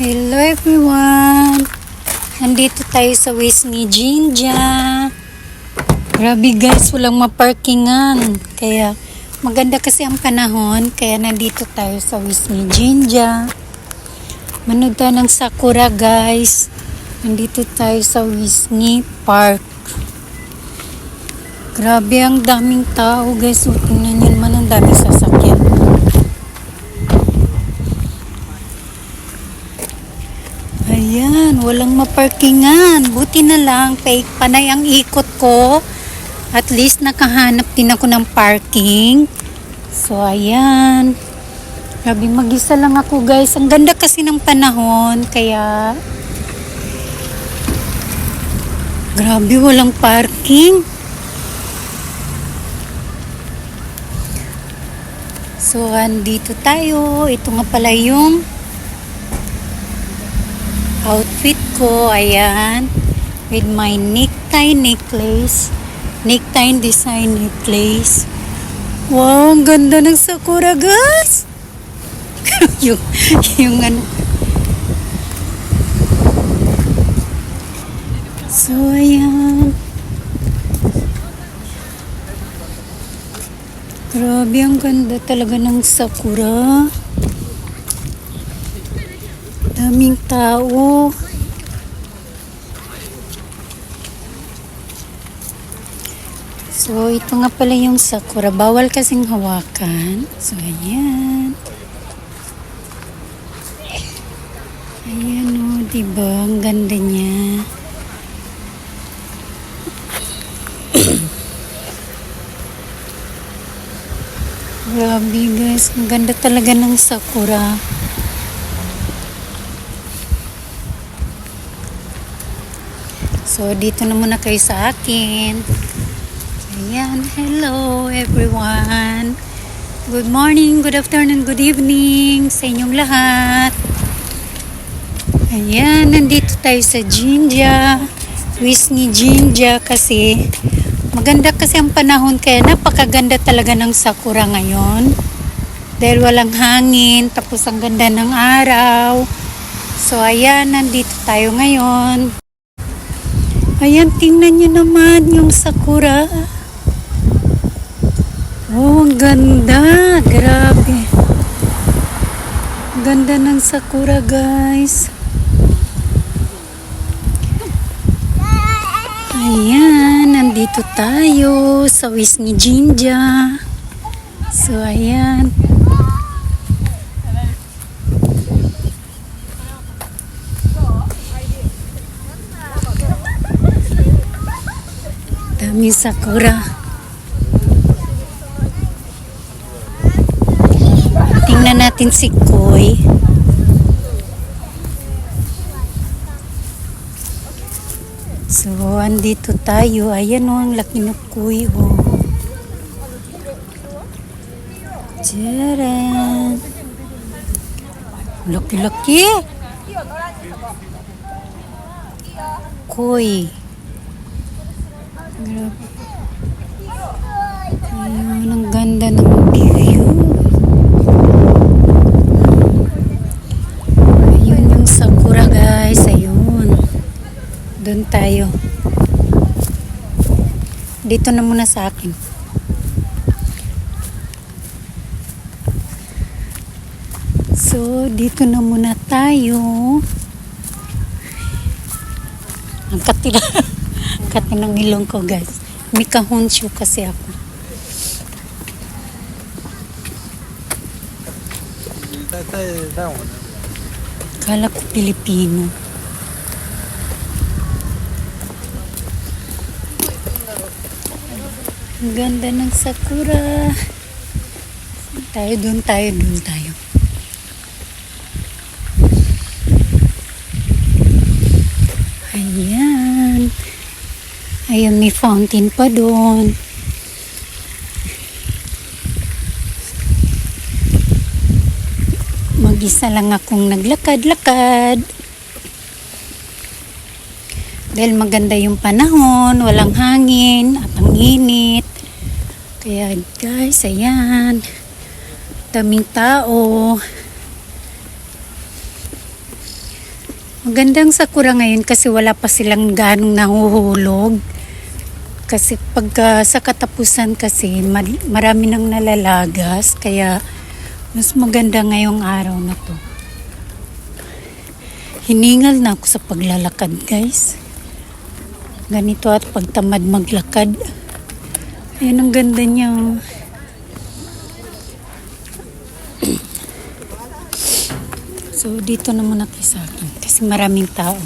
Hello everyone! Nandito tayo sa waste ni Jinja. Grabe guys, walang maparkingan. Kaya maganda kasi ang panahon. Kaya nandito tayo sa waste ni Jinja. Manood tayo ng Sakura guys. Nandito tayo sa Wisni Park. Grabe ang daming tao guys. So, tingnan nyo naman ang daming sasakyan. Ayan, walang maparkingan. Buti na lang, panay ang ikot ko. At least nakahanap din ako ng parking. So, ayan. Grabe, mag-isa lang ako guys. Ang ganda kasi ng panahon. Kaya, grabe, walang parking. So, andito tayo. Ito nga pala yung outfit ko. Ayan. With my necktie necklace. Necktie design necklace. Wow, ang ganda ng Sakura, guys. yung ano. So, ayan. Grabe, ang ganda talaga ng Sakura. Daming tao. So, ito nga pala yung Sakura. Bawal kasing hawakan. So, ayan. Ayan o, diba? Ang ganda niya. Grabe guys. Ang ganda talaga ng Sakura. So, dito na muna kayo sa akin. Ayan, hello everyone. Good morning, good afternoon, good evening sa inyong lahat. Ayan, nandito tayo sa Jinja. Wisni Jinja kasi maganda kasi ang panahon kaya napakaganda talaga ng Sakura ngayon. Dahil walang hangin, tapos ang ganda ng araw. So, ayan, nandito tayo ngayon. Ayan, tingnan nyo naman yung Sakura. Oh, ang ganda. Grabe. Ganda ng Sakura, guys. Ayan, nandito tayo sa Wisni Jinja. So, ayan. Daming Sakura. Tingnan natin si Koi. So, andito tayo. Ayan o, ang laki ng Koi o. Tcharan! Laki-laki! Koi. Grabe. Ayun, ang ganda ng view. Ayun yung Sakura guys. Ayun. Doon tayo. Dito na muna sa akin. So, dito na muna tayo. Ang katila. Ng ilong ko guys. May kahonsyo kasi ako. Kala ko Pilipino. Ang ganda ng Sakura. Doon tayo. Ayan. Ayun, may fountain pa doon. Mag-isa lang akong naglakad-lakad. Dahil maganda yung panahon, walang hangin, at ang init. Kaya guys, ayan. Daming tao. Magandang sakura ngayon kasi wala pa silang ganong nahuhulog. Kasi pagka sa katapusan kasi marami nang nalalagas, kaya mas maganda ngayong araw na to. Hiningal na ako sa paglalakad, guys. Ganito at pagtamad maglakad. Ayan, ang ganda niya. So, dito na muna tayo sa akin kasi maraming tao.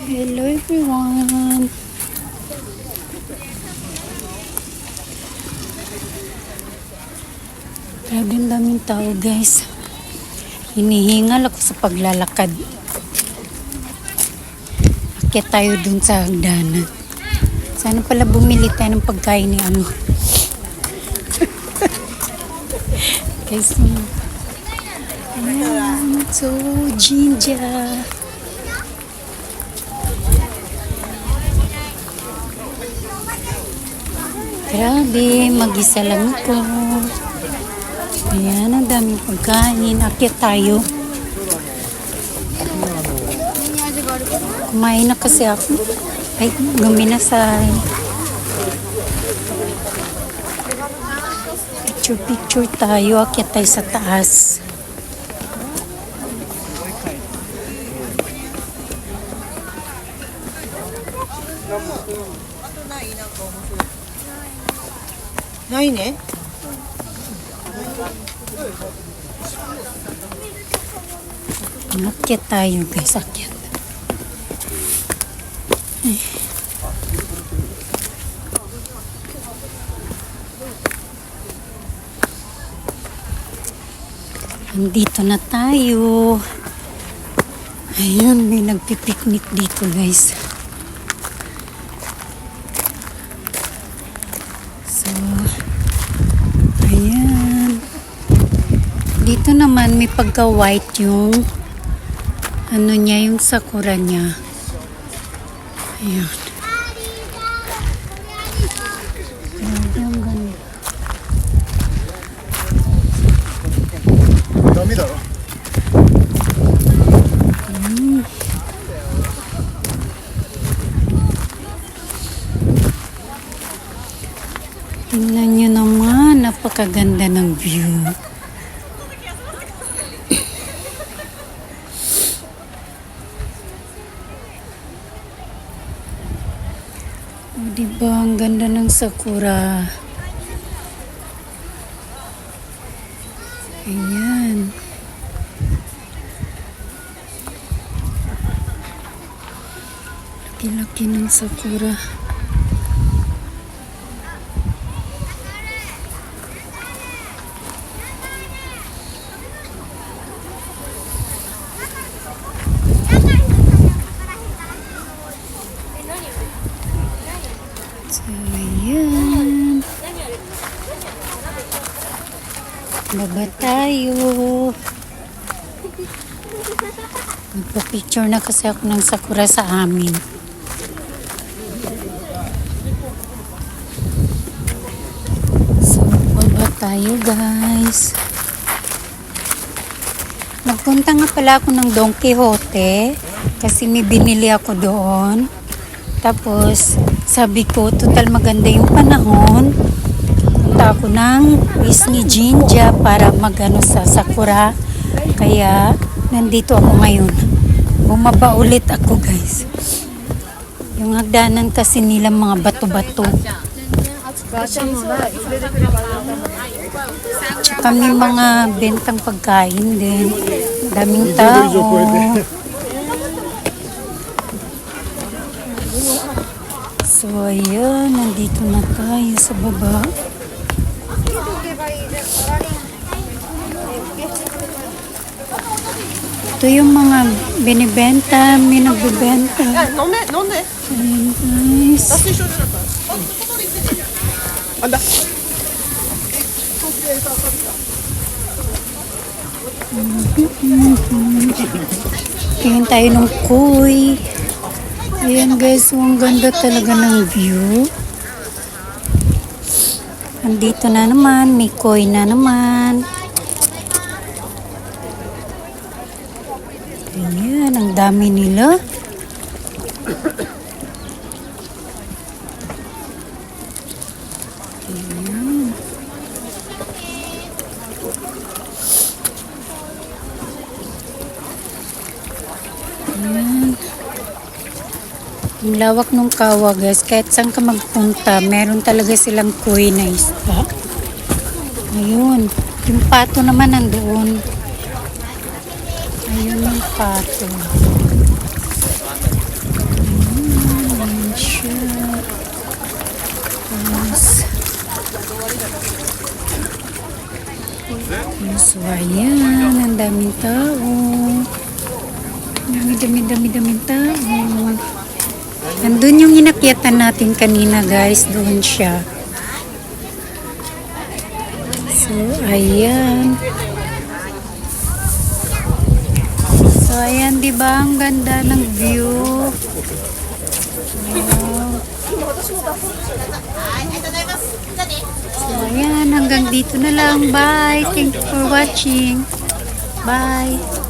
Hello everyone! Grabe ang daming tao, guys. Hinihingal ako sa paglalakad. Akyat tayo dun sa hagdanan. Sana pala bumili tayo ng pagkain ni ano. Guys, so Jinja. Grabe, mag-isa lang ako. Ayan, ang daming pagkain. Akyat tayo. Kumain na kasi ako. Ay, guminasay. Picture tayo. Akyat tayo sa taas. Naine? Akyat tayo, guys. Akyat. Ay. Andito na tayo. Ayun, may nagpipiknik dito, guys. So, ayan. Dito naman may pagka-white yung ano niya, yung sakura niya. Ayan. Grabe, ang ganda. Dami da. Tingnan nyo naman, napakaganda ng view. O, diba, ang ganda ng sakura. Ayan. Laki-laki ng sakura. So, ayan. Baba tayo. Nagpa-picture na kasi ako ng sakura sa amin. So, baba tayo, guys. Nagpunta nga pala ako ng Don Quixote kasi may binili ako doon. Tapos, sabi ko, total maganda yung panahon. Punta ako ng Disney Jinja para magano sa sakura. Kaya, nandito ako ngayon. Bumaba ulit ako, guys. Yung hagdanan kasi nila mga bato-bato. Tsaka may mga bentang pagkain din. Daming tao. So, ayan, nandito na tayo sa baba. Ito yung mga binibenta, may nagbibenta. Ayan, guys. Tingin tayo ng koi. Ayan, guys, ang ganda talaga ng view. Andito na naman, may koi na naman. Ayan, ang dami nila. Ayan. Ayan. Ang lawak ng kawa guys, kahit saan ka magpunta, meron talaga silang koi na isda. Ayun, yung pato naman nandoon. Ayun yung pato. Ayun siya. So, ayan, ang daming tao. Daming tao. Nandun yung inakyatan natin kanina guys, doon siya. So, ayan. So, ayan, diba? Ang ganda ng view. Wow. So, ayan. Hanggang dito na lang. Bye. Thank you for watching. Bye.